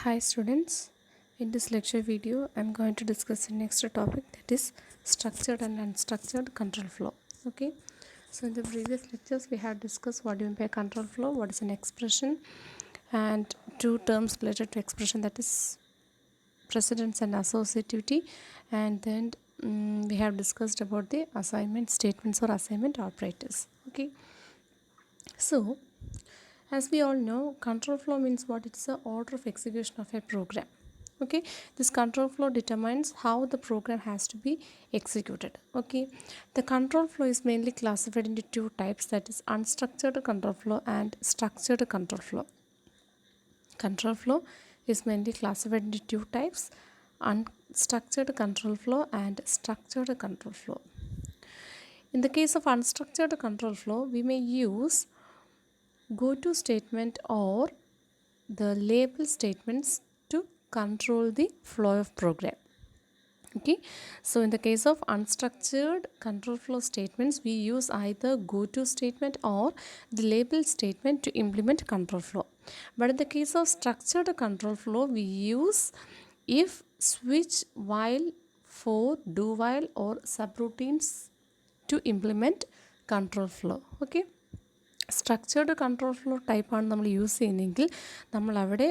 Hi students, in this lecture video I am going to discuss the next topic, that is structured and unstructured control flow. Okay, so in the previous lectures we have discussed what do you mean by control flow, what is an expression, and two terms related to expression, that is precedence and associativity, and then we have discussed about the assignment statements or assignment operators. Okay, so as we all know, control flow means what? It's the order of execution of a program. Okay, this control flow determines how the program has to be executed. Okay, the control flow is mainly classified into two types, that is unstructured control flow and structured control flow. Control flow is mainly classified into two types, unstructured control flow and structured control flow. In the case of unstructured control flow, we may use go-to statement or the label statements to control the flow of program. Okay, so in the case of unstructured control flow statements, we use either go-to statement or the label statement to implement control flow. But in the case of structured control flow, we use if, switch, while, for, do while or subroutines to implement control flow. Okay, structured control flow ടൈപ്പാണ് നമ്മൾ use ചെയ്യുന്നതെങ്കിൽ നമ്മളവിടെ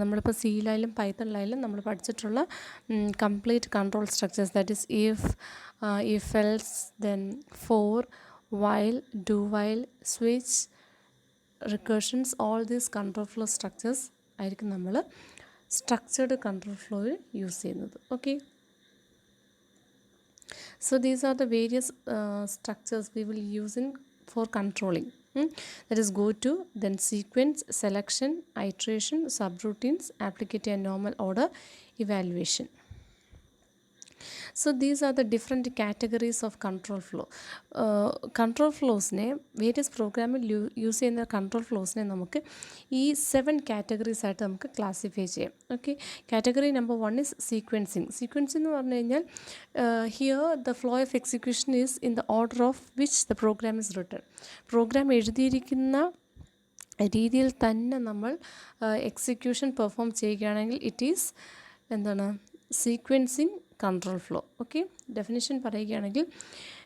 നമ്മളിപ്പോൾ സിയിലായാലും പൈത്തണിലായാലും നമ്മൾ പഠിച്ചിട്ടുള്ള complete control structures, that is if else, then for, while, do while, switch, recursions, all these control flow structures ആയിരിക്കും നമ്മൾ സ്ട്രക്ചേർഡ് കൺട്രോൾ ഫ്ലോയിൽ യൂസ് ചെയ്യുന്നത്. Okay, so these are the various structures we will use in for controlling. That is go to, then sequence, selection, iteration, subroutines, applicate a normal order, evaluation. So these are the different categories of control flow. Control flows ne various program use ചെയ്യുന്ന control flows ne നമുക്ക് ഈ 7 categories ആയിട്ട് നമുക്ക് classify ചെയ്യാം. Okay, category number 1 is sequencing. Sequencing എന്ന് പറഞ്ഞു കഴിഞ്ഞാൽ here the flow of execution is in the order of which the program is written. Program എഴുതിയിരിക്കുന്ന രീതിയിൽ തന്നെ നമ്മൾ എക്സിക്യൂഷൻ പെർഫോം ചെയ്യുകയാണെങ്കിൽ ഇറ്റ് ഈസ് എന്താണ് sequencing control flow. Okay, definition പറയുകയാണെങ്കിൽ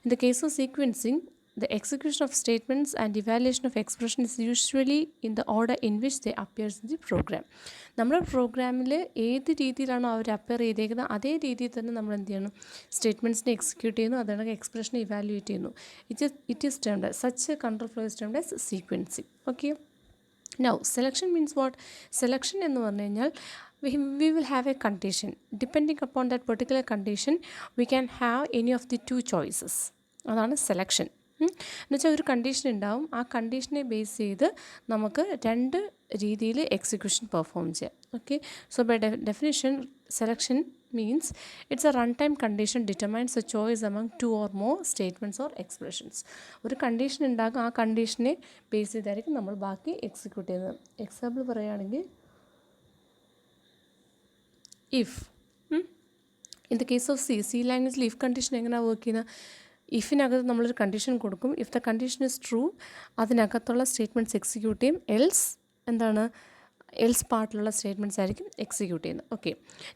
in the case of sequencing, the execution of statements and evaluation of expression is usually in the order in which they appears in the program. നമ്മുടെ പ്രോഗ്രാമിൽ ഏത് രീതിയിലാണോ അവർ appear ചെയ്തേക്കുന്നത് അതേ രീതിയിൽ തന്നെ നമ്മൾ എന്ത് ചെയ്യണം, സ്റ്റേറ്റ്മെൻറ്റ്സിനെ എക്സിക്യൂട്ട് ചെയ്യുന്നു, അതുകൊണ്ട് എക്സ്പ്രഷനെ ഇവാലുവേറ്റ് ചെയ്യുന്നു. It is termed such control flow is termed as sequencing. Okay, now selection means what? Selection എന്ന് പറഞ്ഞു കഴിഞ്ഞാൽ we will have a condition. Depending upon that particular condition, we can have any of the two choices. അതാണ് selection. എന്നുവെച്ചാൽ ഒരു condition ഉണ്ടാവും, ആ കണ്ടീഷനെ base ചെയ്ത് നമുക്ക് രണ്ട് രീതിയിൽ എക്സിക്യൂഷൻ പെർഫോം ചെയ്യാം. Okay, so by definition selection means it's a run time condition determines a choice among two or more statements or expressions. ഒരു കണ്ടീഷൻ ഉണ്ടാകും, ആ കണ്ടീഷനെ ബേസ് ചെയ്തായിരിക്കും നമ്മൾ ബാക്കി എക്സിക്യൂട്ട് ചെയ്യുന്നത്. എക്സാമ്പിൾ പറയുകയാണെങ്കിൽ if in the case of C ലാംഗ്വേജിൽ if condition എങ്ങനെയാണ് work ചെയ്യുന്നത്? ഇഫിനകത്ത് നമ്മളൊരു കണ്ടീഷൻ കൊടുക്കും, if the condition is true അതിനകത്തുള്ള സ്റ്റേറ്റ്മെൻറ്റ്സ് എക്സിക്യൂട്ട് ചെയ്യും, എൽസ് എന്താണ് എൽസ് പാർട്ടിലുള്ള സ്റ്റേറ്റ്മെൻറ്റ്സ് ആയിരിക്കും എക്സിക്യൂട്ട് ചെയ്യുന്നത്. ഓക്കെ,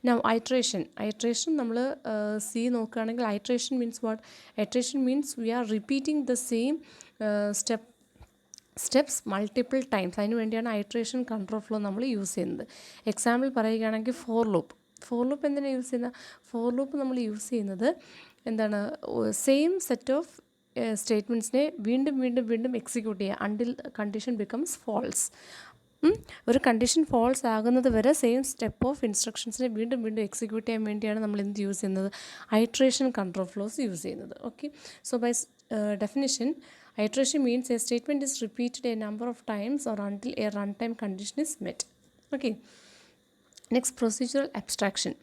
നൗ ഐട്രേഷൻ നമ്മൾ സി നോക്കുകയാണെങ്കിൽ iteration means what? Iteration means we are repeating the same steps multiple times. അതിന് വേണ്ടിയാണ് ഐട്രേഷൻ കൺട്രോൾ ഫ്ലോ നമ്മൾ യൂസ് ചെയ്യുന്നത്. എക്സാമ്പിൾ പറയുകയാണെങ്കിൽ ഫോർ ലൂപ്പ് എന്തിനാണ് യൂസ് ചെയ്യുന്നത്? ഫോർ ലൂപ്പ് നമ്മൾ യൂസ് ചെയ്യുന്നത് എന്താണ്, സെയിം സെറ്റ് ഓഫ് സ്റ്റേറ്റ്മെൻറ്റ്സിനെ വീണ്ടും എക്സിക്യൂട്ട് ചെയ്യുക അണ്ടിൽ കണ്ടീഷൻ ബിക്കംസ് ഫോൾസ്. ഒരു കണ്ടീഷൻ ഫോൾസ് ആകുന്നത് വരെ സെയിം സ്റ്റെപ്പ് ഓഫ് ഇൻസ്ട്രക്ഷൻസിനെ വീണ്ടും എക്സിക്യൂട്ട് ചെയ്യാൻ വേണ്ടിയാണ് നമ്മൾ എന്ത് യൂസ് ചെയ്യുന്നത്? ഐട്രേഷൻ കൺട്രോൾ ഫ്ലോസ് യൂസ് ചെയ്യുന്നത്. Okay, so by definition, iteration means a statement is repeated a number of times or until a runtime condition is met. Okay, next, procedural abstraction.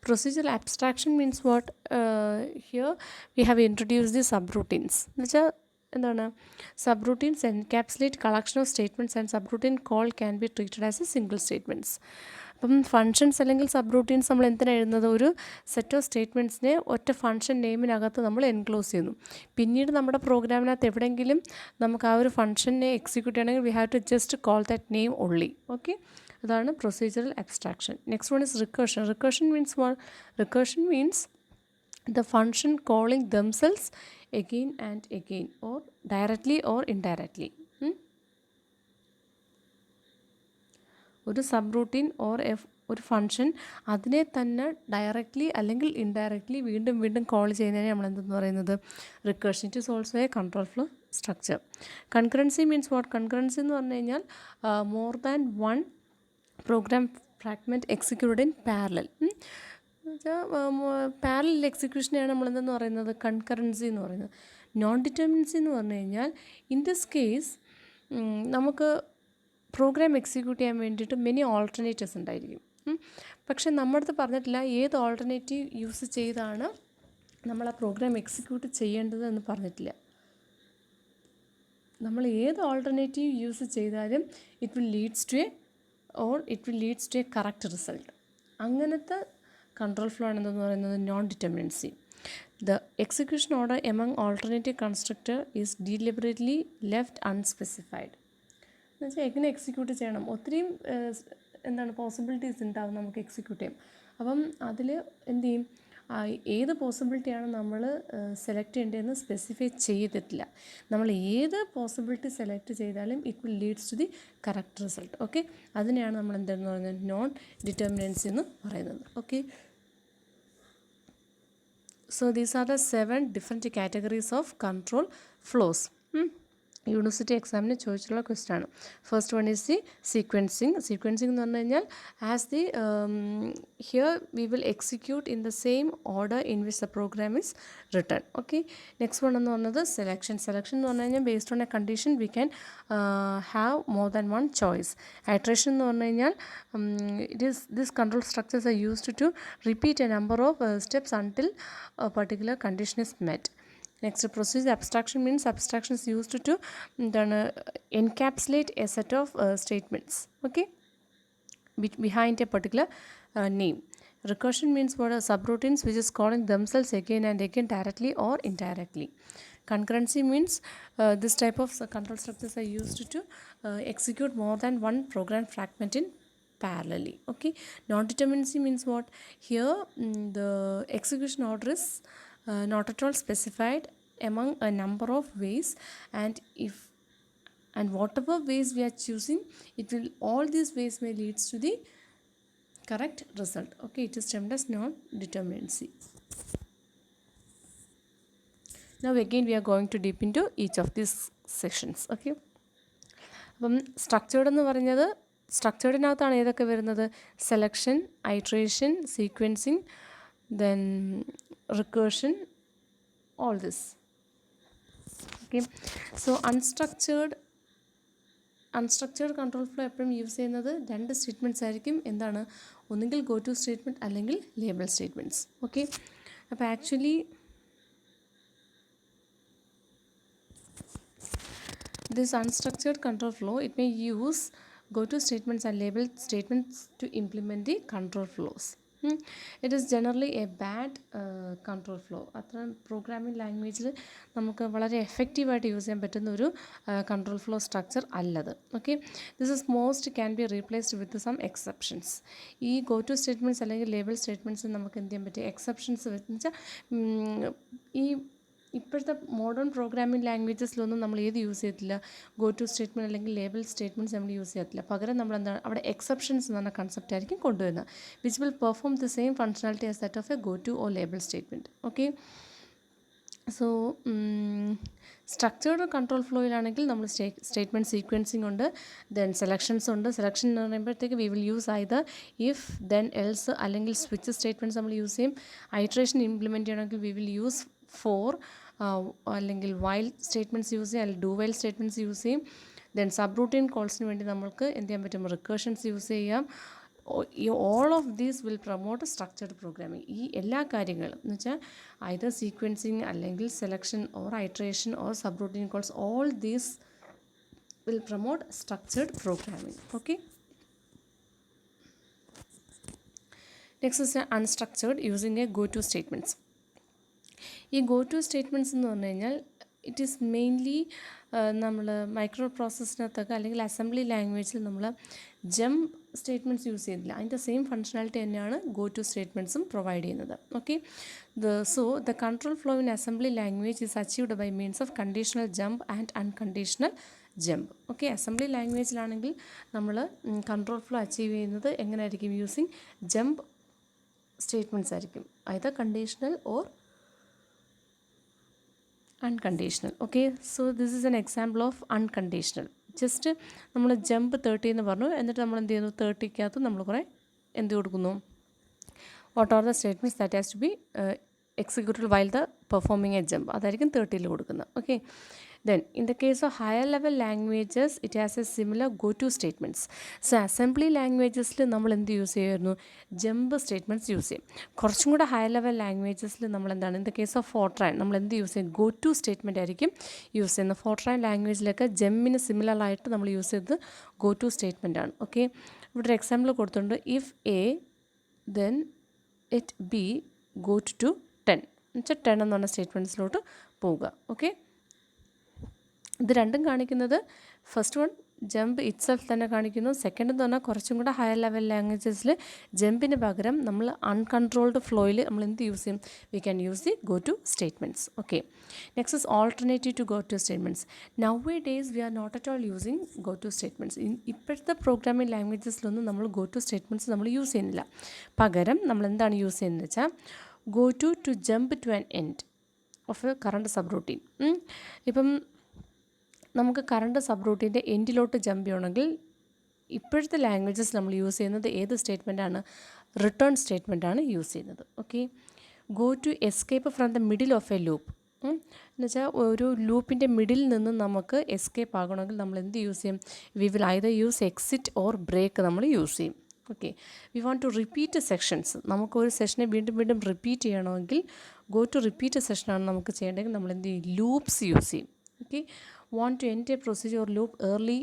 Procedural abstraction means what? Here we have introduced the subroutines. എന്താണ് subroutines? Encapsulate collection of statements and subroutine call can be treated as a single statements. അപ്പം functions അല്ലെങ്കിൽ subroutines നമ്മൾ എന്തിനാണ് എഴുതുന്നത്? ഒരു set of സ്റ്റേറ്റ്മെൻറ്റ്സിനെ ഒറ്റ function നെയിമിനകത്ത് നമ്മൾ enclose ചെയ്യുന്നു. പിന്നീട് നമ്മുടെ പ്രോഗ്രാമിനകത്ത് എവിടെയെങ്കിലും നമുക്ക് ആ ഒരു ഫങ്ഷനെ എക്സിക്യൂട്ട് ചെയ്യണമെങ്കിൽ we have to just call that name only. Okay, അതാണ് procedural abstraction. Next one is recursion. Recursion means what? Recursion means the function calling themselves again and again, or directly or indirectly. ഒരു sub routine or ഒരു function അതിനെ തന്നെ directly അല്ലെങ്കിൽ indirectly വീണ്ടും വീണ്ടും call ചെയ്യുന്നതിനെ നമ്മൾ എന്തെന്ന് പറയുന്നത്? Recursion. It is also a control flow structure. Concurrency means what? Concurrency എന്ന് പറഞ്ഞു കഴിഞ്ഞാൽ more than one program fragment executed in parallel. Parallel എക്സിക്യൂഷനെയാണ് നമ്മളെന്തെന്ന് പറയുന്നത്? കൺകറൻസി എന്ന് പറയുന്നത്. നോൺ ഡിറ്റർമിനൻസി എന്ന് പറഞ്ഞു കഴിഞ്ഞാൽ ഇൻ ദിസ് കേസ് നമുക്ക് പ്രോഗ്രാം എക്സിക്യൂട്ട് ചെയ്യാൻ വേണ്ടിയിട്ട് മെനി ഓൾട്ടർനേറ്റീവ്സ് ഉണ്ടായിരിക്കും. പക്ഷെ നമ്മുടെ അടുത്ത് പറഞ്ഞിട്ടില്ല ഏത് ഓൾട്ടർനേറ്റീവ് യൂസ് ചെയ്താണ് നമ്മൾ ആ പ്രോഗ്രാം എക്സിക്യൂട്ട് ചെയ്യേണ്ടത് എന്ന് പറഞ്ഞിട്ടില്ല. നമ്മൾ ഏത് ഓൾട്ടർനേറ്റീവ് യൂസ് ചെയ്താലും it will leads to a correct result. അങ്ങനത്തെ കൺട്രോൾ ഫ്ലോ ആണെന്ന് പറയുന്നത് non determinacy. The execution order among alternative constructor is deliberately left unspecified. എന്ന് വെച്ചാൽ എങ്ങനെ എക്സിക്യൂട്ട് ചെയ്യണം, ഒത്തിരിയും പോസിബിലിറ്റീസ് ഉണ്ടാവും നമുക്ക് എക്സിക്യൂട്ട് ചെയ്യാം. അപ്പം അതിൽ എന്ത് ചെയ്യും, ഏത് പോസിബിലിറ്റിയാണ് നമ്മൾ സെലക്ട് ചെയ്യേണ്ടതെന്ന് സ്പെസിഫൈ ചെയ്തിട്ടില്ല. നമ്മൾ ഏത് പോസിബിലിറ്റി സെലക്ട് ചെയ്താലും it will leads to the correct result. Okay, അതിനെയാണ് നമ്മൾ എന്തെന്ന് പറയുന്നത്? നോൺ ഡിറ്റർമിനൻസി എന്ന് പറയുന്നത്. Okay, so these are the 7 different categories of control flows. University എക്സാമിന് ചോദിച്ചിട്ടുള്ള ക്വസ്റ്റ്യൻ ആണ്. First one is the sequencing. Sequencing എന്ന് പറഞ്ഞു കഴിഞ്ഞാൽ as the here we will execute in the same order in which the program is written. Okay, next one എന്ന് പറഞ്ഞത് selection. Selection എന്ന് പറഞ്ഞു കഴിഞ്ഞാൽ based on a condition we can have more than one choice. Iteration എന്ന് പറഞ്ഞു കഴിഞ്ഞാൽ this control structures are used to repeat a number of steps until a particular condition is met. Next, procedure abstraction means abstraction is used to encapsulate a set of statements, okay, behind a particular name. Recursion means what? Subroutines which is calling themselves again and again directly or indirectly. Concurrency means this type of control structures are used to execute more than one program fragment in parallelly. Okay, non-determinacy means what? Here the execution order is not at all specified among a number of ways, and whatever ways we are choosing, all these ways may leads to the correct result. Okay, it is termed as non-determinacy. Now again we are going to deep into each of these sections. Okay, അപ്പം structured എന്ന് പറഞ്ഞത്, സ്ട്രക്ചേർഡിനകത്താണ് ഏതൊക്കെ വരുന്നത്? Selection, iteration, sequencing, then recursion, all this. Okay, so unstructured control flow എപ്പോഴും use ചെയ്യുന്നത് 2 statements ആയിരിക്കും. എന്താണ്? ഒന്നുകിൽ ഗോ ടു സ്റ്റേറ്റ്മെൻറ്റ് അല്ലെങ്കിൽ ലേബൽ സ്റ്റേറ്റ്മെൻറ്റ്സ്. ഓക്കെ, അപ്പോൾ actually this unstructured control flow, it may use go to statements and label statements to implement the control flows. It is generally a bad control flow. അത്ര programming ലാംഗ്വേജിൽ നമുക്ക് വളരെ എഫക്റ്റീവായിട്ട് use ചെയ്യാൻ പറ്റുന്ന ഒരു control flow structure അല്ലത്. Okay, this is most can be replaced with some exceptions. ഈ ഗോ ടു സ്റ്റേറ്റ്മെൻറ്റ്സ് അല്ലെങ്കിൽ ലേബൽ സ്റ്റേറ്റ്മെൻറ്റ്സ് നമുക്ക് എന്ത് ചെയ്യാൻ പറ്റും? എക്സെപ്ഷൻസ് വെച്ചാൽ ഈ ഇപ്പോഴത്തെ മോഡേൺ പ്രോഗ്രാമിംഗ് ലാംഗ്വേജസിലൊന്നും നമ്മൾ ഏത് യൂസ് ചെയ്യത്തില്ല? ഗോ ടു സ്റ്റേറ്റ്മെൻറ്റ് അല്ലെങ്കിൽ ലേബൽ സ്റ്റേറ്റ്മെൻറ്റ്സ് നമ്മൾ യൂസ് ചെയ്യത്തില്ല. പകരം നമ്മൾ എന്താണ് അവിടെ എക്സെപ്ഷൻസ് എന്ന് പറഞ്ഞ കൺസെപ്റ്റ് ആയിരിക്കും കൊണ്ടുവരുന്നത്, which will perform the same functionality as that of a go to or label statement. Okay, so structured control ഫ്ലോയിലാണെങ്കിൽ നമ്മൾ സ്റ്റേറ്റ്മെൻറ്റ് സീക്വൻസിങ് ഉണ്ട്, ദെൻ സെലക്ഷൻസ് ഉണ്ട്. സെലക്ഷൻ എന്ന് പറയുമ്പോഴത്തേക്ക് we will use either if then else അല്ലെങ്കിൽ switch statements നമ്മൾ use ചെയ്യും. Iteration implement ചെയ്യണമെങ്കിൽ വി വിൽ യൂസ് ഫോർ അല്ലെങ്കിൽ വൈൽ സ്റ്റേറ്റ്മെൻറ്റ്സ് യൂസ് ചെയ്യും, അല്ലെങ്കിൽ ഡു വൈൽ സ്റ്റേറ്റ്മെൻറ്റ്സ് യൂസ് ചെയ്യും. ദെൻ സബ് റൂട്ടീൻ കോൾസിന് വേണ്ടി നമുക്ക് എന്ത് ചെയ്യാൻ പറ്റും? റിക്കേഷൻസ് യൂസ് ചെയ്യാം. All of these will promote structured programming. ഈ എല്ലാ കാര്യങ്ങളും എന്ന് വെച്ചാൽ ഐദർ സീക്വൻസിങ് അല്ലെങ്കിൽ selection or iteration or subroutine calls, all these will promote structured programming. Okay, next is unstructured using a go to statements. ഈ go to statements എന്ന് പറഞ്ഞു കഴിഞ്ഞാൽ ഇറ്റ് ഈസ് മെയിൻലി നമ്മൾ മൈക്രോ പ്രോസസ്സിനകത്തൊക്കെ അല്ലെങ്കിൽ assembly ലാംഗ്വേജിൽ നമ്മൾ ജമ്പ് സ്റ്റേറ്റ്മെൻറ്റ്സ് യൂസ് ചെയ്തില്ല, അതിൻ്റെ സെയിം ഫങ്ഷനാലിറ്റി തന്നെയാണ് ഗോ ടു സ്റ്റേറ്റ്മെൻറ്റ്സും പ്രൊവൈഡ് ചെയ്യുന്നത്. Okay, the control flow in assembly language is achieved by means of conditional jump and unconditional jump. Okay, assembly ലാംഗ്വേജിലാണെങ്കിൽ നമ്മൾ കൺട്രോൾ ഫ്ലോ അച്ചീവ് ചെയ്യുന്നത് എങ്ങനെയായിരിക്കും? യൂസിങ് ജമ്പ് സ്റ്റേറ്റ്മെൻറ്റ്സ് ആയിരിക്കും, either conditional or unconditional. Okay, so this is an example of unconditional. Just നമ്മൾ jump 30 എന്ന് പറഞ്ഞു, എന്നിട്ട് നമ്മൾ എന്ത് ചെയ്യുന്നു? 30-ക്കകത്ത് നമ്മൾ കുറേ എന്ത് കൊടുക്കുന്നു? What are the statements that has to be executed while the performing a jump, അതായിരിക്കും 30-ൽ കൊടുക്കുന്നത്. Okay, then in the case of higher level languages it has a similar go to statements. So assembly languagesൽ നമ്മൾ എന്ത് use ചെയ്യുമായിരുന്നു? Jump statements use ചെയ്യും. കുറച്ചും കൂടെ higher level ലാംഗ്വേജസിൽ നമ്മൾ എന്താണ്? In the case of Fortran നമ്മൾ എന്ത് യൂസ് ചെയ്യും? ഗോ ടു സ്റ്റേറ്റ്മെൻറ്റ് ആയിരിക്കും യൂസ് ചെയ്യുന്നത്. ഫോർട്രാൻ ലാംഗ്വേജിലൊക്കെ ജമ്മിന് സിമിലർ ആയിട്ട് നമ്മൾ യൂസ് ചെയ്തത് ഗോ ടു സ്റ്റേറ്റ്മെൻ്റ് ആണ്. ഓക്കെ, ഇവിടെ ഒരു എക്സാമ്പിൾ കൊടുത്തിട്ടുണ്ട്. If A then it B go to 10 എന്നുവെച്ചാൽ 10 എന്ന് പറഞ്ഞ സ്റ്റേറ്റ്മെൻറ്റ്സിലോട്ട് പോവുക. ഓക്കെ, ഇത് രണ്ടും കാണിക്കുന്നത് ഫസ്റ്റ് വൺ ജമ്പ് ഇറ്റ്സെൽഫ് തന്നെ കാണിക്കുന്നു. സെക്കൻഡ് എന്ന് പറഞ്ഞാൽ കുറച്ചും കൂടെ ഹയർ ലെവൽ ലാംഗ്വേജസിൽ ജമ്പിന് പകരം നമ്മൾ അൺകൺട്രോൾഡ് ഫ്ലോയിൽ നമ്മൾ എന്ത് യൂസ് ചെയ്യും? We can use the go to statements. Okay, next is alternative to go to statements. Nowadays we are not at all using go to statements. ഇപ്പോഴത്തെ programming ലാംഗ്വേജസിലൊന്നും നമ്മൾ go to statements നമ്മൾ use ചെയ്യുന്നില്ല. പകരം നമ്മൾ എന്താണ് use ചെയ്യുന്നത് വെച്ചാൽ go to jump to an end of a current subroutine. ഇപ്പം നമുക്ക് കറണ്ട് സബ് റൂട്ടീൻ്റെ എൻഡിലോട്ട് ജമ്പ് ചെയ്യണമെങ്കിൽ ഇപ്പോഴത്തെ ലാംഗ്വേജസ് നമ്മൾ യൂസ് ചെയ്യുന്നത് ഏത് സ്റ്റേറ്റ്മെൻറ്റാണ്? റിട്ടേൺ സ്റ്റേറ്റ്മെൻറ്റാണ് യൂസ് ചെയ്യുന്നത്. Okay, go to escape from the middle of a loop എന്നുവെച്ചാൽ ഒരു ലൂപ്പിൻ്റെ മിഡിൽ നിന്ന് നമുക്ക് എസ്കേപ്പ് ആകണമെങ്കിൽ നമ്മൾ എന്ത് യൂസ് ചെയ്യും? We will either use exit or break നമ്മൾ യൂസ് ചെയ്യും. Okay, we want to repeat sessions. നമുക്കൊരു സെഷനെ വീണ്ടും വീണ്ടും റിപ്പീറ്റ് ചെയ്യണമെങ്കിൽ ഗോ ടു റിപ്പീറ്റ് സെഷനാണ് നമുക്ക് ചെയ്യേണ്ടതെങ്കിൽ നമ്മൾ എന്ത് ചെയ്യും? ലൂപ്സ് യൂസ് ചെയ്യും. Okay, want to end a procedure loop early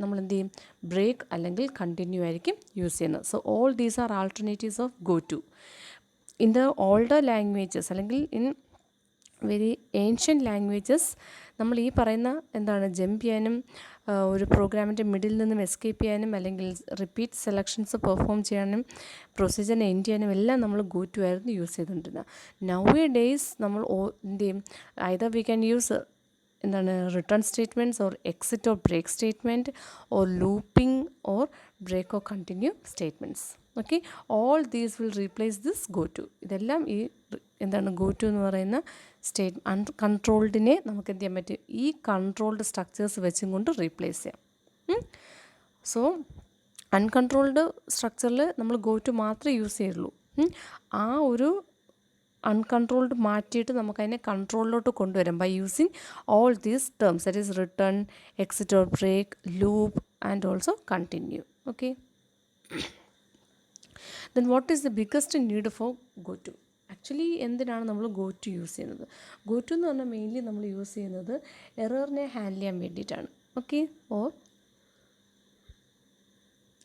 നമ്മൾ എന്ത് ചെയ്യും? ബ്രേക്ക് അല്ലെങ്കിൽ കണ്ടിന്യൂ ആയിരിക്കും യൂസ് ചെയ്യുന്നത്. So all these are alternatives of go to. In the older languages അല്ലെങ്കിൽ ഇൻ വെരി ഏൻഷ്യൻ ലാംഗ്വേജസ് നമ്മൾ ഈ പറയുന്ന എന്താണ് ജമ്പ് ചെയ്യാനും ഒരു പ്രോഗ്രാമിൻ്റെ മിഡിൽ നിന്നും എസ്കേപ്പ് ചെയ്യാനും അല്ലെങ്കിൽ റിപ്പീറ്റ് സെലക്ഷൻസ് പെർഫോം ചെയ്യാനും പ്രൊസീജിയറിനെ എൻഡ് ചെയ്യാനും എല്ലാം നമ്മൾ ഗോ ടു ആയിരുന്നു യൂസ് ചെയ്തുകൊണ്ടിരുന്നത്. നൗ എ ഡേയ്സ് നമ്മൾ എന്ത് ചെയ്യും? ഐദർ വി ക്യാൻ യൂസ് എന്താണ് return statements or exit or break statement or looping or break or continue statements. Okay, all these will replace this go to. ഇതെല്ലാം ഈ എന്താണ് go to എന്ന് പറയുന്ന അൺകൺട്രോൾഡിനെ നമുക്ക് എന്ത് ചെയ്യാൻ പറ്റും? ഈ കൺട്രോൾഡ് സ്ട്രക്ചേഴ്സ് വെച്ചും കൊണ്ട് റീപ്ലേസ് ചെയ്യാം. സോ അൺകൺട്രോൾഡ് സ്ട്രക്ചറിൽ നമ്മൾ ഗോ ടു മാത്രമേ യൂസ് ചെയ്യുള്ളൂ. ആ ഒരു അൺകൺട്രോൾഡ് മാറ്റിയിട്ട് നമുക്കതിനെ കൺട്രോളിലോട്ട് കൊണ്ടുവരാം by using all these terms, that is return, exit or break, loop and also continue. Okay, then what is the biggest need for go to? Actually എന്തിനാണ് നമ്മൾ ഗോ ടു യൂസ് ചെയ്യുന്നത്? ഗോ ടു എന്ന് പറഞ്ഞാൽ mainly നമ്മൾ use ചെയ്യുന്നത് എററിനെ handle ചെയ്യാൻ വേണ്ടിയിട്ടാണ്. Okay, or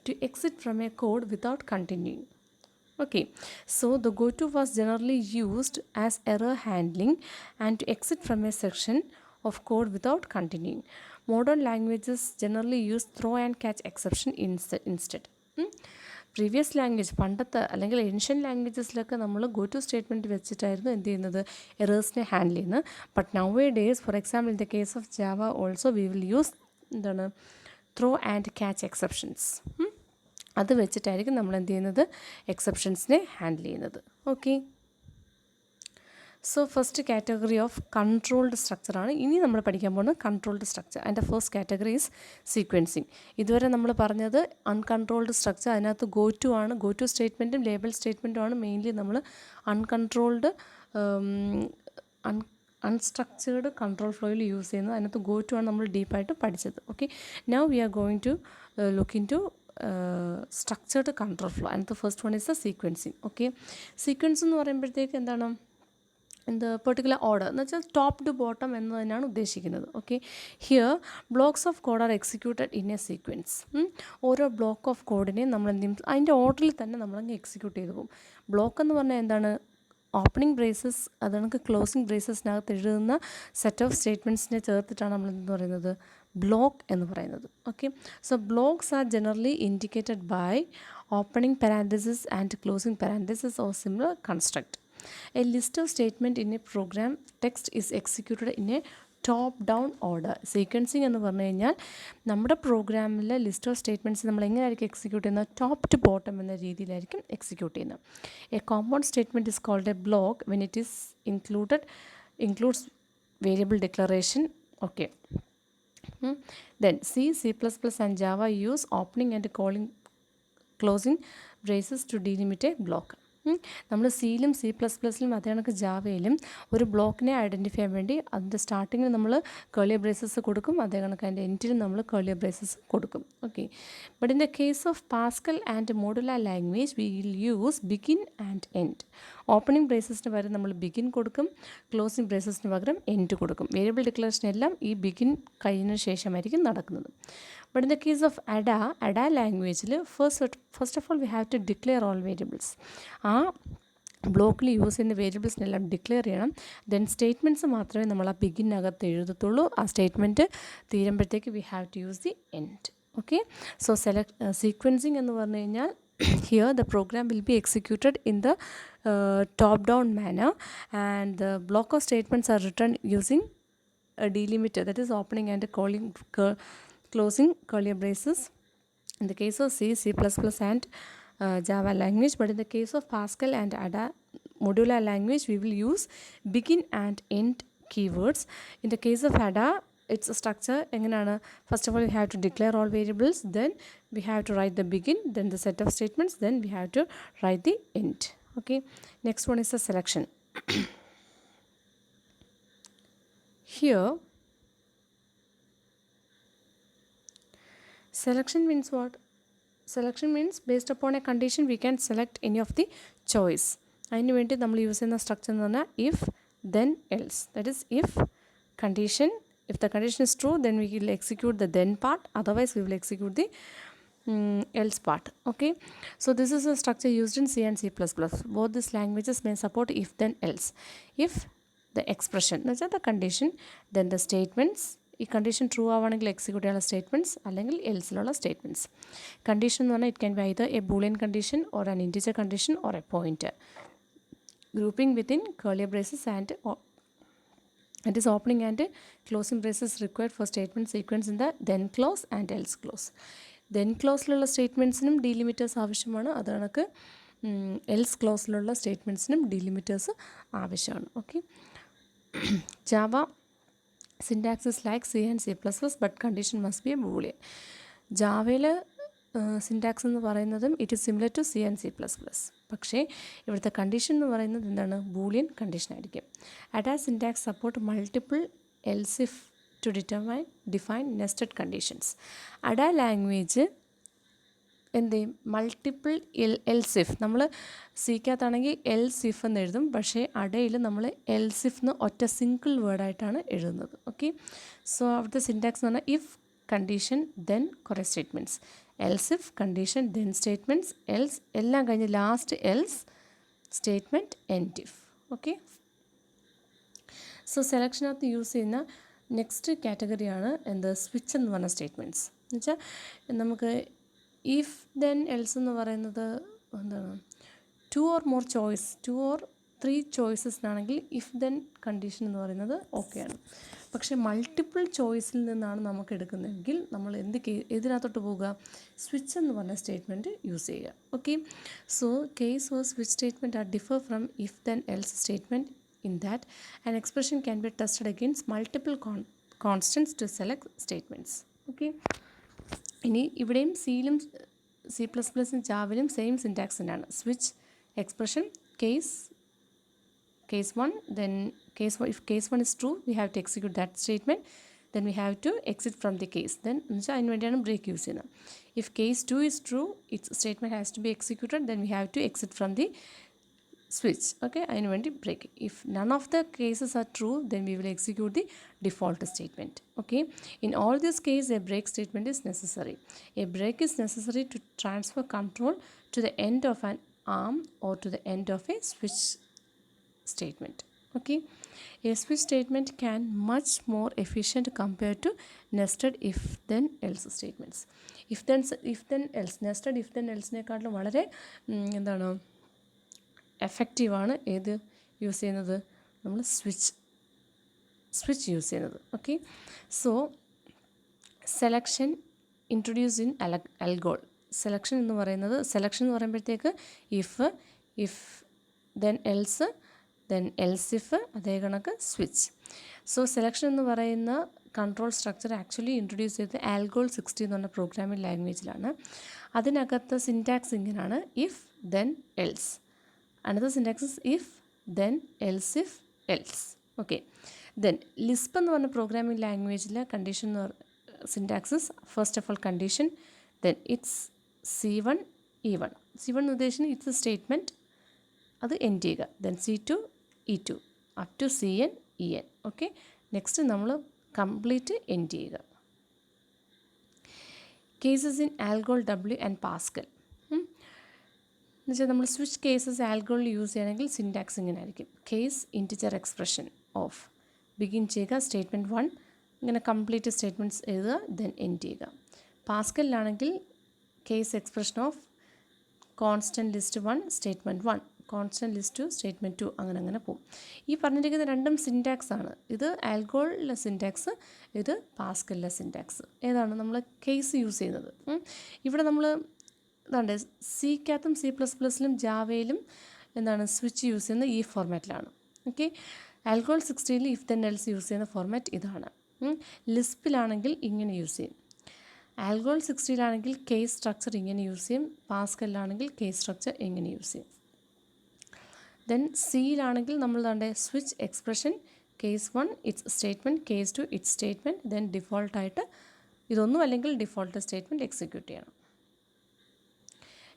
to exit from a code without continuing. Okay, so the goto was generally used as error handling and to exit from a section of code without continuing. Modern languages generally use throw and catch exception instead. Previous language പണ്ടത്തെ അല്ലെങ്കിൽ ancient ലാംഗ്വേജസിലൊക്കെ നമ്മൾ go to statement വെച്ചിട്ടായിരുന്നു എന്ത് ചെയ്യുന്നത്? എറേഴ്സിനെ handle ചെയ്യുന്നത്. But nowadays for example in the case of Java also we will use എന്താണ് throw and catch exceptions. അത് വെച്ചിട്ടായിരിക്കും നമ്മൾ എന്ത് ചെയ്യുന്നത്? എക്സെപ്ഷൻസിനെ ഹാൻഡിൽ ചെയ്യുന്നത്. Okay, so first category of controlled സ്ട്രക്ചറാണ് ഇനി നമ്മൾ പഠിക്കാൻ പോകുന്നത്. കൺട്രോൾഡ് സ്ട്രക്ചർ അതിൻ്റെ ഫസ്റ്റ് കാറ്റഗറി ഈസ് സീക്വൻസിങ്. ഇതുവരെ നമ്മൾ പറഞ്ഞത് അൺകൺട്രോൾഡ് സ്ട്രക്ചർ, അതിനകത്ത് ഗോ ടു ആണ്. ഗോ ടു സ്റ്റേറ്റ്മെൻറ്റും ലേബൽ സ്റ്റേറ്റ്മെൻറ്റും ആണ് മെയിൻലി നമ്മൾ അൺകൺട്രോൾഡ് അൺസ്ട്രക്ചേർഡ് കൺട്രോൾ ഫ്ലോയിൽ യൂസ് ചെയ്യുന്നത്. അതിനകത്ത് ഗോ ടു ആണ് നമ്മൾ ഡീപ്പായിട്ട് പഠിച്ചത്. Okay, now we are going to look into structured control flow and the first one is the sequencing. Okay, sequence എന്ന് പറയുമ്പോഴത്തേക്ക് എന്താണ്? എന്ത് പെർട്ടിക്കുലർ ഓർഡർ എന്ന് വെച്ചാൽ ടോപ്പ് ടു ബോട്ടം എന്ന് തന്നെയാണ് ഉദ്ദേശിക്കുന്നത്. Okay, here blocks of code are executed in a sequence. ഓരോ ബ്ലോക്ക് ഓഫ് കോഡിനെ നമ്മൾ എന്ത് ചെയ്യും? അതിൻ്റെ ഓർഡറിൽ തന്നെ നമ്മളങ്ങ് എക്സിക്യൂട്ട് ചെയ്ത് പോകും. ബ്ലോക്ക് എന്ന് പറഞ്ഞാൽ എന്താണ്? ഓപ്പണിംഗ് ബ്രേസസ് അത് നമുക്ക് ക്ലോസിംഗ് ബ്രേസസിനകത്ത് എഴുതുന്ന സെറ്റ് ഓഫ് സ്റ്റേറ്റ്മെൻറ്റ്സിനെ ചേർത്തിട്ടാണ് നമ്മൾ എന്തെന്ന് പറയുന്നത്? ബ്ലോക്ക് എന്ന് പറയുന്നത്. Okay, so blocks are generally indicated by opening parenthesis and closing parenthesis or similar construct. A list of statement in a program text is executed in a top down order. Sequencing എന്ന് പറഞ്ഞു കഴിഞ്ഞാൽ നമ്മുടെ പ്രോഗ്രാമിലെ list of statements നമ്മൾ എങ്ങനെയായിരിക്കും execute ചെയ്യുന്നത്? Top two bottom എന്ന രീതിയിലായിരിക്കും എക്സിക്യൂട്ട് ചെയ്യുന്നത്. A compound statement is called a block when it is includes variable declaration. Okay. Then C++ and Java use opening and closing braces to delimit a block. നമ്മൾ സിയിലും C++ലും അതേ കണക്ക് ജാവയിലും ഒരു ബ്ലോക്കിനെ identify ചെയ്യാൻ വേണ്ടി അതിൻ്റെ സ്റ്റാർട്ടിങ്ങിൽ നമ്മൾ കേർലി ബ്രേസസ് കൊടുക്കും, അതേ കണക്ക് അതിൻ്റെ എൻഡിലും നമ്മൾ കേർലി ബ്രേസസ് കൊടുക്കും. Okay, but in the case of Pascal and modular language we will use begin and end. Opening ബ്രേസസിന് പകരം നമ്മൾ ബിഗിൻ കൊടുക്കും, ക്ലോസിംഗ് ബ്രേസസിന് പകരം എൻഡ് കൊടുക്കും. വേരിയബിൾ ഡിക്ലറേഷൻ എല്ലാം ഈ ബിഗിൻ കഴിഞ്ഞതിന് ശേഷമായിരിക്കും നടക്കുന്നത്. But in the case of ADA language, first of all we have to declare all variables. ആ ബ്ലോക്കിൽ യൂസ് ചെയ്യുന്ന വേരിയബിൾസിനെല്ലാം ഡിക്ലെയർ ചെയ്യണം. ദെൻ സ്റ്റേറ്റ്മെൻറ്റ്സ് മാത്രമേ നമ്മൾ ആ ബിഗിനകത്ത് എഴുതത്തുള്ളൂ. ആ സ്റ്റേറ്റ്മെൻറ്റ് തീരുമ്പോഴത്തേക്ക് we have to use the end. Okay, so sequencing എന്ന് പറഞ്ഞു കഴിഞ്ഞാൽ here the program will be executed in the top down manner and the block of statements are written using a delimiter, that is opening and closing curly braces in the case of C++ and Java language. But in the case of Pascal and Ada modular language we will use begin and end keywords. In the case of Ada it's a structure. First of all we have to declare all variables, then we have to write the begin, then the set of statements, then we have to write the end. Okay, next one is the selection. Here selection means what? Selection means based upon a condition we can select any of the choice. അതിന് വേണ്ടി നമ്മൾ use ചെയ്യുന്ന structure എന്ന് പറഞ്ഞാൽ if then else. That is if the condition is true then we will execute the then part, otherwise we will execute the else part. Okay, so this is a structure used in C and C++. Both these languages may support if then else. If the expression, that's the condition, then the statements. ഈ condition true ആവുകയാണെങ്കിൽ execute ചെയ്യാനുള്ള statements, അല്ലെങ്കിൽ എൽസിലുള്ള statements. Condition എന്ന് പറഞ്ഞാൽ it can be either A Boolean condition or an integer condition or A pointer. Grouping within curly braces and it is opening and closing braces required for statement sequence in the then clause and else clause. then clauseലുള്ള സ്റ്റേറ്റ്മെൻറ്റ്സിനും ഡീലിമിറ്റേഴ്സ് ആവശ്യമാണ്, അത് കണക്ക് else ക്ലോസിലുള്ള സ്റ്റേറ്റ്മെൻറ്റ്സിനും ഡീലിമിറ്റേഴ്സ് ആവശ്യമാണ്. Okay, Java syntax is like C and C++, but condition must be a boolean. ജാവയിൽ syntax എന്ന് പറയുന്നതും it is similar to C and C++. പക്ഷേ ഇവിടുത്തെ condition എന്ന് പറയുന്നത് എന്താണ്? ബൂളിയൻ കണ്ടീഷൻ ആയിരിക്കും. അഡാ syntax support multiple else if to define nested conditions. അഡാ language എന്ത് ചെയ്യും? മൾട്ടിപ്പിൾ എൽസിഫ്. നമ്മൾ സിക്കകത്താണെങ്കിൽ എൽസിഫ് എന്ന് എഴുതും, പക്ഷേ അടയിൽ നമ്മൾ എൽസിഫ് എന്ന് ഒറ്റ സിംഗിൾ വേർഡായിട്ടാണ് എഴുതുന്നത്. ഓക്കെ, സോ അവിടുത്തെ സിൻടാക്സ് എന്ന് പറഞ്ഞാൽ ഇഫ് കണ്ടീഷൻ ദെൻ കുറേ statements, elsif condition then statements, else എല്ലാം കഴിഞ്ഞ് last else statement end if. Okay, so സെലക്ഷനകത്ത് യൂസ് ചെയ്യുന്ന നെക്സ്റ്റ് കാറ്റഗറിയാണ് എന്ത്? സ്വിച്ച് എന്ന് പറഞ്ഞ സ്റ്റേറ്റ്മെൻറ്റ്സ്. എന്നുവെച്ചാൽ നമുക്ക് ഇഫ് ദെൻ എൽസ് എന്ന് പറയുന്നത് എന്താണ്? 2 or more ചോയ്സ്, 2 or 3 ചോയ്സസിനാണെങ്കിൽ ഇഫ് ദെൻ കണ്ടീഷൻ എന്ന് പറയുന്നത് ഓക്കെയാണ്. പക്ഷേ മൾട്ടിപ്പിൾ ചോയ്സിൽ നിന്നാണ് നമുക്ക് എടുക്കുന്നതെങ്കിൽ നമ്മൾ ഏതിനകത്തോട്ട് പോവുക? സ്വിച്ച് എന്ന് പറഞ്ഞ സ്റ്റേറ്റ്മെൻറ്റ് യൂസ് ചെയ്യുക. Okay, so case or switch statement are differ from if then else statement in that an expression can be tested against multiple constants to select statements. Okay, ഇനി ഇവിടെയും സിയിലും C++ഉം ജാവയിലും സെയിം സിൻടാക്സ് തന്നെയാണ്. Switch expression case 1, then if case 1 is true we have to execute that statement, then we have to exit from the case. then എന്നുവെച്ചാൽ അതിന് വേണ്ടിയാണ് break use ചെയ്യുന്നത്. if case 2 is true its statement has to be executed, then we have to exit from the switch. Okay, അതിന് വേണ്ടി break. if none of the cases are true then we will execute the default statement. Okay, in all these cases a break statement is necessary. A break is necessary to transfer control to the end of an arm or to the end of a switch statement. Okay, a switch statement can much more efficient compared to nested if then else statements. if then else nested if then elseനെക്കാളും വളരെ എന്താണ് എഫക്റ്റീവാണ് ഏത് use ചെയ്യുന്നത്, നമ്മൾ switch use ചെയ്യുന്നത്. Okay, so selection introduce in ALGOL. Selection എന്ന് പറയുമ്പോഴത്തേക്ക് if then else then else if, അതേ കണക്ക് സ്വിച്ച്. സോ സെലക്ഷൻ എന്ന് പറയുന്ന കൺട്രോൾ സ്ട്രക്ചർ ആക്ച്വലി ഇൻട്രൊഡ്യൂസ് ചെയ്തത് ആൽഗോൾ 60 എന്ന് പറഞ്ഞ പ്രോഗ്രാമിംഗ് ലാംഗ്വേജിലാണ്. അതിനകത്ത് സിൻറ്റാക്സ് ഇങ്ങനെയാണ്: if then else. Another syntax is if then else if else. Okay, then Lisp എന്ന് പറഞ്ഞ പ്രോഗ്രാമിംഗ് ലാംഗ്വേജിലെ കണ്ടീഷൻ എന്ന് syntax is first of all condition, then it's C1 E1. C1 എന്ന് ഉദ്ദേശിക്കുന്നത് ഇറ്റ്സ് സ്റ്റേറ്റ്മെൻറ്റ്, അത് എൻഡ് ചെയ്യുക. Then C2 E2 up to CN EN. Okay, next നമ്മൾ complete end ചെയ്യുക. Cases in Algol W and Pascal. എന്നുവെച്ചാൽ നമ്മൾ switch cases ആൽഗോളിൽ use ചെയ്യണമെങ്കിൽ സിൻറ്റാക്സ് ഇങ്ങനെ ആയിരിക്കും: case integer expression of, begin ചെയ്യുക സ്റ്റേറ്റ്മെൻറ്റ് 1, ഇങ്ങനെ കംപ്ലീറ്റ് സ്റ്റേറ്റ്മെൻറ്റ്സ് എഴുതുക, ദെൻ എൻഡ് ചെയ്യുക. പാസ്കലിലാണെങ്കിൽ case expression of constant list 1 statement 1, constant list 2 statement 2, അങ്ങനെ പോകും. ഈ പറഞ്ഞിരിക്കുന്ന രണ്ടും സിൻറ്റാക്സ് ആണ്. ഇത് ആൽഗോളിലെ സിൻറ്റാക്സ്, ഇത് പാസ്കലിലെ സിൻറ്റാക്സ്. ഏതാണ് നമ്മൾ കേസ് യൂസ് ചെയ്യുന്നത്? ഇവിടെ നമ്മൾ ഇതാണ്ട് സിക്കകത്തും C++ലും ജാവയിലും എന്താണ് സ്വിച്ച് യൂസ് ചെയ്യുന്നത് ഈ ഫോർമാറ്റിലാണ്. ഓക്കെ, ആൽഗോൾ 60ൽ ഇഫ് ദെൻ എൽസ് യൂസ് ചെയ്യുന്ന ഫോർമാറ്റ് ഇതാണ്. ലിസ്പിലാണെങ്കിൽ ഇങ്ങനെ യൂസ് ചെയ്യും. ആൽഗോൾ 60ലാണെങ്കിൽ കേസ് സ്ട്രക്ചർ ഇങ്ങനെ യൂസ് ചെയ്യും. പാസ്കലിലാണെങ്കിൽ കേസ് സ്ട്രക്ചർ ഇങ്ങനെ യൂസ് ചെയ്യും. ദെൻ സിയിലാണെങ്കിൽ നമ്മൾ താണ്ടെ switch expression case 1 it's statement, case 2 it's statement, then ഡിഫോൾട്ടായിട്ട് ഇതൊന്നും അല്ലെങ്കിൽ ഡിഫോൾട്ട് സ്റ്റേറ്റ്മെൻറ്റ് എക്സിക്യൂട്ട് ചെയ്യണം.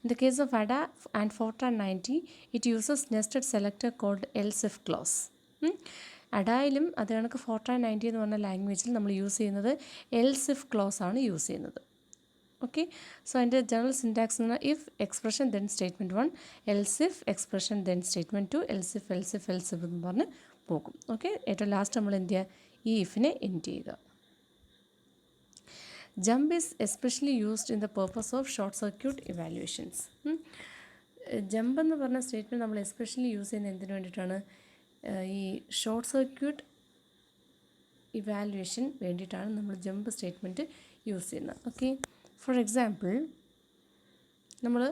In the case of ADA and Fortran 90, it uses nested selector called else if clause. അഡായിലും അത് കണക്ക് Fortran 90 എന്ന് പറഞ്ഞ ലാംഗ്വേജിൽ നമ്മൾ യൂസ് ചെയ്യുന്നത് എൽസ് ഇഫ് ക്ലോസ് ആണ് യൂസ് ചെയ്യുന്നത്. ഓക്കെ, സോ അതിൻ്റെ ജനറൽ സിൻറ്റാക്സ് എന്ന് പറഞ്ഞാൽ if expression then statement 1, else if expression then statement 2, else if എന്ന് പറഞ്ഞ് പോകും. ഓക്കെ, ഏറ്റവും ലാസ്റ്റ് നമ്മൾ എന്ത് ചെയ്യുക, ഈ ഇഫിനെ എൻഡ് ചെയ്യുക. Jump is especially used in the purpose of short circuit evaluations. Jump എന്ന് പറഞ്ഞ സ്റ്റേറ്റ്മെൻറ്റ് നമ്മൾ എസ്പെഷ്യലി യൂസ് ചെയ്യുന്നത് എന്തിനു വേണ്ടിയിട്ടാണ്? ഈ ഷോർട്ട് സർക്യൂട്ട് ഇവാലുവേഷൻ വേണ്ടിയിട്ടാണ് നമ്മൾ ജമ്പ് സ്റ്റേറ്റ്മെൻറ്റ് യൂസ് ചെയ്യുന്നത്. ഓക്കെ, ഫോർ എക്സാമ്പിൾ നമ്മൾ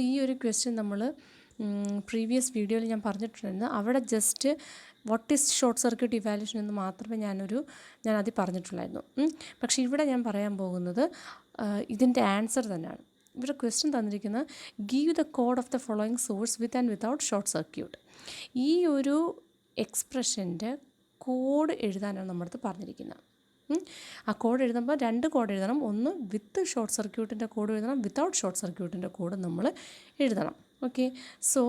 ഈ ഒരു ക്വസ്റ്റ്യൻ നമ്മൾ പ്രീവിയസ് വീഡിയോയിൽ ഞാൻ പറഞ്ഞിട്ടുണ്ടായിരുന്നു. അവിടെ just what is short circuit evaluation എന്ന് മാത്രമേ ഞാൻ അതിൽ പറഞ്ഞിട്ടുള്ളായിരുന്നു. പക്ഷേ ഇവിടെ ഞാൻ പറയാൻ പോകുന്നത് ഇതിൻ്റെ ആൻസർ തന്നെയാണ്. ഇവിടെ ക്വസ്റ്റ്യൻ തന്നിരിക്കുന്നത് give the code of the following source with and without short circuit. ഈ ഒരു എക്സ്പ്രഷൻ്റെ കോഡ് എഴുതാനാണ് നമ്മുടെ അടുത്ത് പറഞ്ഞിരിക്കുന്നത്. ആ കോഡ് എഴുതുമ്പോൾ 2 കോഡ് എഴുതണം. ഒന്ന് വിത്ത് ഷോർട്ട് സർക്യൂട്ടിൻ്റെ കോഡ് എഴുതണം, വിത്തൗട്ട് ഷോർട്ട് സർക്യൂട്ടിൻ്റെ കോഡ് നമ്മൾ എഴുതണം. ഓക്കെ, സോ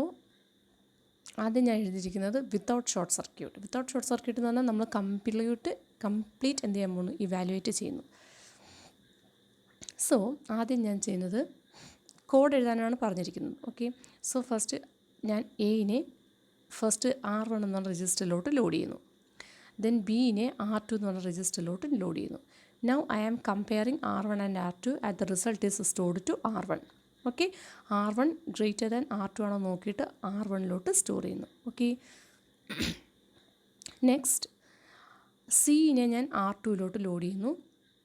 ആദ്യം ഞാൻ എഴുതിയിരിക്കുന്നത് without short circuit. Without short circuit എന്ന് പറഞ്ഞാൽ നമ്മൾ കംപ്ലീറ്റ് എന്ത് ചെയ്യാൻ പോകുന്നു, ഇവാലുവേറ്റ് ചെയ്യുന്നു. സോ ആദ്യം ഞാൻ ചെയ്യുന്നത് കോഡ് എഴുതാനാണ് പറഞ്ഞിരിക്കുന്നത്. ഓക്കെ, സോ ഫസ്റ്റ് ഞാൻ എയിനെ ഫസ്റ്റ് R1 എന്ന് പറഞ്ഞ രജിസ്റ്ററിലോട്ട് ലോഡ് ചെയ്യുന്നു. ദെൻ ബിനെ R2 എന്ന് പറഞ്ഞ രജിസ്റ്ററിലോട്ട് ലോഡ് ചെയ്യുന്നു. Now I am comparing R1 and R2 at the result is stored to R1. Okay, R1 greater than R2 ആണോ നോക്കിയിട്ട് R1ലോട്ട് സ്റ്റോർ ചെയ്യുന്നു. ഓക്കെ, നെക്സ്റ്റ് സിനെ ഞാൻ R2ലോട്ട് ലോഡ് ചെയ്യുന്നു.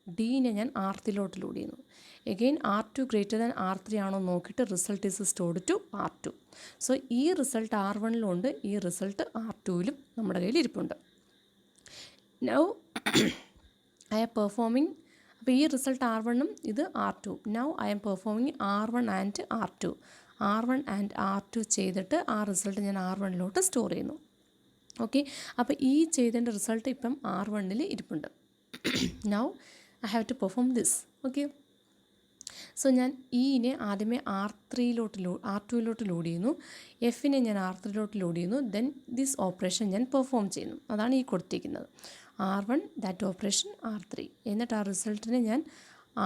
ഡിനെ ഞാൻ R3ലോട്ട് ലോഡ് ചെയ്യുന്നു. Again R2 greater than R3 ആണോ നോക്കിയിട്ട് result is stored to R2. So ഈ റിസൾട്ട് R1ലുണ്ട്, ഈ റിസൾട്ട് R2ലും നമ്മുടെ കയ്യിൽ ഇരിപ്പുണ്ട്. നൗ ഐ ആം പെർഫോമിങ്, അപ്പോൾ ഈ റിസൾട്ട് R1ഉം ഇത് R2. Now I am performing R1 and R2 ചെയ്തിട്ട് ആ റിസൾട്ട് ഞാൻ R1ലോട്ട് സ്റ്റോർ ചെയ്യുന്നു. ഓക്കെ, അപ്പോൾ ഈ ചെയ്തതിൻ്റെ റിസൾട്ട് ഇപ്പം R1ൽ ഇരിപ്പുണ്ട്. Now I have to perform this. Okay, so ഞാൻ ഇനെ ആദ്യമേ R2ലോട്ട് ലോഡ് ചെയ്യുന്നു. എഫിനെ ഞാൻ R3ലോട്ട് ലോഡ് ചെയ്യുന്നു. ദെൻ ദിസ് ഓപ്പറേഷൻ ഞാൻ പെർഫോം ചെയ്യുന്നു. അതാണ് ഈ കൊടുത്തിരിക്കുന്നത്. R1 that operation R3. എന്നിട്ട് ആ റിസൾട്ടിനെ ഞാൻ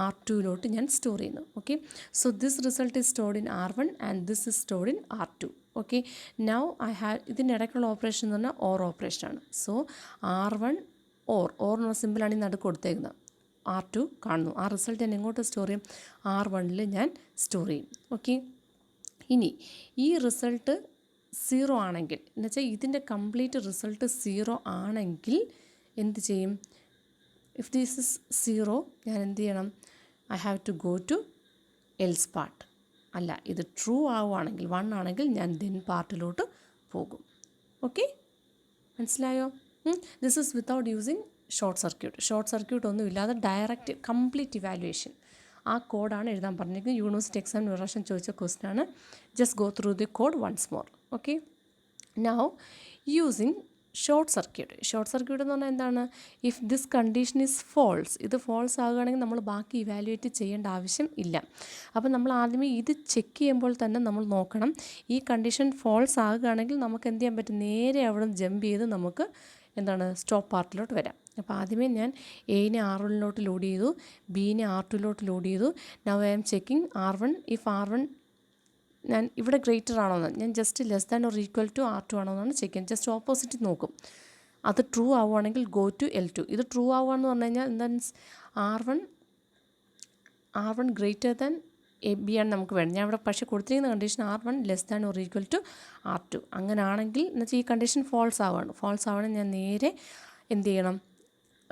R2 ഞാൻ സ്റ്റോർ ചെയ്യുന്നു. Okay, so this result is stored in R1 and this is stored in R2. Okay, now I have ഇതിൻ്റെ ഇടയ്ക്കുള്ള ഓപ്പറേഷൻ എന്ന് പറഞ്ഞാൽ ഓർ ഓപ്പറേഷനാണ്. സോ R1 ഓർ എന്ന സിമ്പിളാണ് ഈ നടുക്ക് കൊടുത്തേക്കുന്നത്. R2 കാണുന്നു. ആ റിസൾട്ട് ഞാൻ എങ്ങോട്ട് സ്റ്റോർ ചെയ്യും? R1 ഞാൻ സ്റ്റോർ ചെയ്യും. ഓക്കെ, ഇനി ഈ റിസൾട്ട് 0 ആണെങ്കിൽ, എന്നുവെച്ചാൽ ഇതിൻ്റെ കംപ്ലീറ്റ് റിസൾട്ട് 0 ആണെങ്കിൽ എന്ത് ചെയ്യും? ഇഫ് ദിസ് ഇസ് 0 ഞാൻ എന്ത് ചെയ്യണം? I have to go to else part. അല്ല, ഇത് ട്രൂ ആവുകയാണെങ്കിൽ 1 ആണെങ്കിൽ ഞാൻ ദെൻ പാർട്ടിലോട്ട് പോകും. ഓക്കെ, മനസ്സിലായോ? This is without using short circuit ഒന്നും ഇല്ലാതെ ഡയറക്റ്റ് കംപ്ലീറ്റ് ഇവാലുവേഷൻ. ആ കോഡാണ് എഴുതാൻ പറഞ്ഞിരിക്കുന്നത്. യൂണിവേഴ്സിറ്റി എക്സാമിന് ഒരു പ്രാവശ്യം ചോദിച്ച ക്വസ്റ്റ്യൻ ആണ്. Just go through the code once more. Okay, now using short circuit എന്ന് പറഞ്ഞാൽ എന്താണ്? If this condition is false, ഇത് ഫോൾസ് ആകുകയാണെങ്കിൽ നമ്മൾ ബാക്കി ഇവാലുവേറ്റ് ചെയ്യേണ്ട ആവശ്യം ഇല്ല. അപ്പം നമ്മൾ ആദ്യമേ ഇത് ചെക്ക് ചെയ്യുമ്പോൾ തന്നെ നമ്മൾ നോക്കണം, ഈ കണ്ടീഷൻ ഫോൾസ് ആകുകയാണെങ്കിൽ നമുക്ക് എന്ത് ചെയ്യാൻ പറ്റും? നേരെ അവിടെ നിന്ന് ജമ്പ് ചെയ്ത് നമുക്ക് എന്താണ് സ്റ്റോപ്പ് പാർട്ടിലോട്ട് വരാം. അപ്പോൾ ആദ്യമേ ഞാൻ എനെ R1 ലോഡ് ചെയ്തു, ബിനെ R2 ലോഡ് ചെയ്തു. Now I am checking R1. If R1 ഞാൻ ഇവിടെ ഗ്രേറ്റർ ആണോ എന്ന്, ഞാൻ just less than or equal to R2 ആണോ എന്നാണ് ചെക്ക് ചെയ്യുന്നത്. ജസ്റ്റ് ഓപ്പോസിറ്റ് നോക്കും. അത് ട്രൂ ആവുകയാണെങ്കിൽ ഗോ ടു L2. ഇത് ട്രൂ ആവുകയെന്ന് പറഞ്ഞു കഴിഞ്ഞാൽ എന്താ? R1 ഗ്രേറ്റർ ദാൻ B ആണ് നമുക്ക് വേണം. ഞാൻ ഇവിടെ പക്ഷേ കൊടുത്തിരിക്കുന്ന condition R1 less than or equal to R2. അങ്ങനെയാണെങ്കിൽ എന്നുവെച്ചാൽ ഈ കണ്ടീഷൻ ഫോൾസ് ആവുകയാണെങ്കിൽ ഞാൻ നേരെ എന്ത് ചെയ്യണം?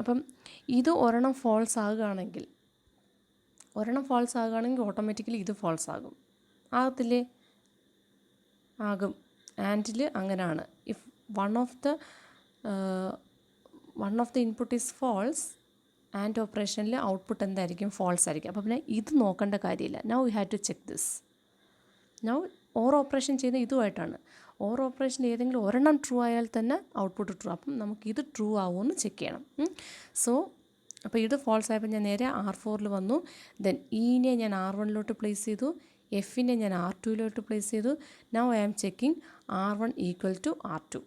അപ്പം ഇത് ഒരെണ്ണം ഫോൾസ് ആകുകയാണെങ്കിൽ ഓട്ടോമാറ്റിക്കലി ഇത് ഫോൾസ് ആകും. ആകത്തില്ലേ? ആകും. ആൻഡിൽ അങ്ങനെയാണ്. If one of the input is false, and ഓപ്പറേഷനിൽ ഔട്ട്പുട്ട് എന്തായിരിക്കും? ഫോൾസ് ആയിരിക്കും. അപ്പോൾ പിന്നെ ഇത് നോക്കേണ്ട കാര്യമില്ല. Now you have to check this. Now or operation ചെയ്ത ഇതുമായിട്ടാണ്. ഓർ ഓപ്പറേഷൻ ഏതെങ്കിലും ഒരെണ്ണം ട്രൂ ആയാൽ തന്നെ ഔട്ട്പുട്ട് ട്രൂ. അപ്പം നമുക്കിത് ട്രൂ ആവുമെന്ന് ചെക്ക് ചെയ്യണം. സോ അപ്പോൾ ഇത് ഫോൾസ് ആയപ്പോൾ ഞാൻ നേരെ R4 വന്നു. ദെൻ ഇനെ ഞാൻ R1 പ്ലേസ് ചെയ്തു, എഫിനെ ഞാൻ R2 പ്ലേസ് ചെയ്തു. Now I am checking R1 equal to R2.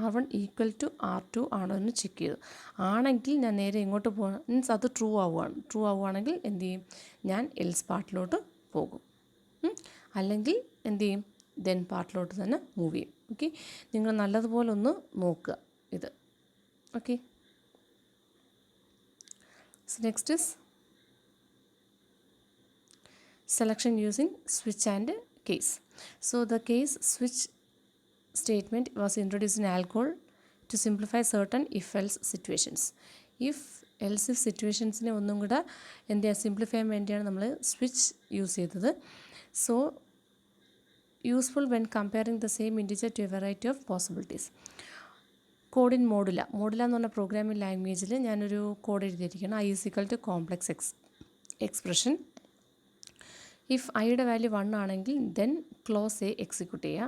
R1 equal to R2 ആണോ എന്ന് ചെക്ക് ചെയ്തു. ആണെങ്കിൽ ഞാൻ നേരെ ഇങ്ങോട്ട് പോകണം. മീൻസ് അത് ട്രൂ ആവുകയാണെങ്കിൽ എന്ത് ചെയ്യും? ഞാൻ എൽസ് പാർട്ടിലോട്ട് പോകും. അല്ലെങ്കിൽ എന്ത് ചെയ്യും? ദെൻ പാർട്ടിലോട്ട് തന്നെ മൂവ് ചെയ്യും. ഓക്കെ, നിങ്ങൾ നല്ലതുപോലെ ഒന്ന് നോക്കുക ഇത്. Okay, so next is selection using switch and case. So the case switch statement was introduced in alcohol to simplify certain if-else situations. If-else situationsനെ ഒന്നും കൂടെ എന്ത് ചെയ്യുക? സിംപ്ലിഫൈ ചെയ്യാൻ വേണ്ടിയാണ് നമ്മൾ സ്വിച്ച് യൂസ് ചെയ്തത്. So useful when comparing the same integer to a variety of possibilities. Code in modula എന്ന് പറഞ്ഞ പ്രോഗ്രാമിംഗ് ലാംഗ്വേജിൽ ഞാനൊരു കോഡ് എഴുതിയിരിക്കണം. I is equal to complex expression. If ഐയുടെ വാല്യൂ 1 ആണെങ്കിൽ ദെൻ ക്ലോസ് എ എക്സിക്യൂട്ട് ചെയ്യുക.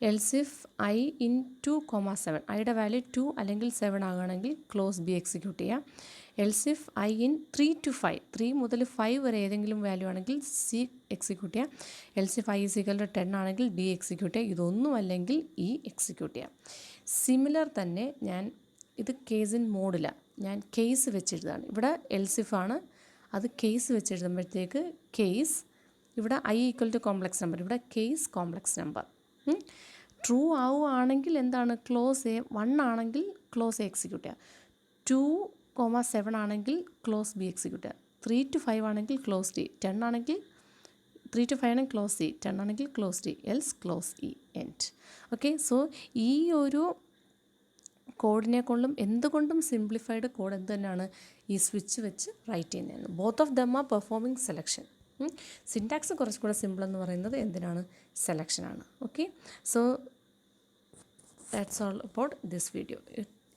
Else if I in 2,7 ഐയുടെ value 2 അല്ലെങ്കിൽ 7 ആകുകയാണെങ്കിൽ ക്ലോസ് ബി എക്സിക്യൂട്ട് ചെയ്യുക. Else if I in 3 to 5 3 മുതൽ 5 വരെ ഏതെങ്കിലും വാല്യൂ ആണെങ്കിൽ സി എക്സിക്യൂട്ട് ചെയ്യുക. Else if I is equal to 10 ആണെങ്കിൽ ഡി എക്സിക്യൂട്ട് ചെയ്യുക. ഇതൊന്നും അല്ലെങ്കിൽ ഇ എക്സിക്യൂട്ട് ചെയ്യുക. സിമിലർ തന്നെ ഞാൻ ഇത് കേസ് ഇൻ മോഡില ഞാൻ കേസ് വെച്ചെഴുതാണ്. ഇവിടെ എൽസ് ഇഫ് ആണ്, അത് കേസ് വെച്ചെഴുതുമ്പോഴത്തേക്ക് കേസ് ഇവിടെ I equal to complex number, ഇവിടെ കേസ് കോംപ്ലക്സ് നമ്പർ. ട്രൂ ആവുകയാണെങ്കിൽ എന്താണ്? ക്ലോസ് എ 1 ആണെങ്കിൽ ക്ലോസ് എ എക്സിക്യൂട്ട് ചെയ്യുക. 2,7 ആണെങ്കിൽ ക്ലോസ് ബി എക്സിക്യൂട്ട് ചെയ്യുക. 3 to 5 ആണെങ്കിൽ ക്ലോസ് ഡി. 10 ആണെങ്കിൽ 3 to 5 ആണെങ്കിൽ ക്ലോസ് ഡി. 10 ആണെങ്കിൽ close D. Else close E end. Okay, so ഈ ഒരു കോഡിനെക്കൊണ്ടും എന്തുകൊണ്ടും സിംപ്ലിഫൈഡ് കോഡ് എന്ത് തന്നെയാണ്? ഈ സ്വിച്ച് വെച്ച് റൈറ്റ് ചെയ്യുന്നതാണ്. Both of them are performing selection. Syntax കുറച്ചുകൂടെ സിമ്പിൾ എന്ന് പറയുന്നത് എന്തിനാണ്? സെലക്ഷനാണ്. Okay, so that's all about this video.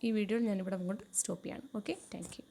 ഈ വീഡിയോ ഞാനിവിടെ അങ്ങോട്ട് സ്റ്റോപ്പ് ചെയ്യാണ്. Okay, thank U.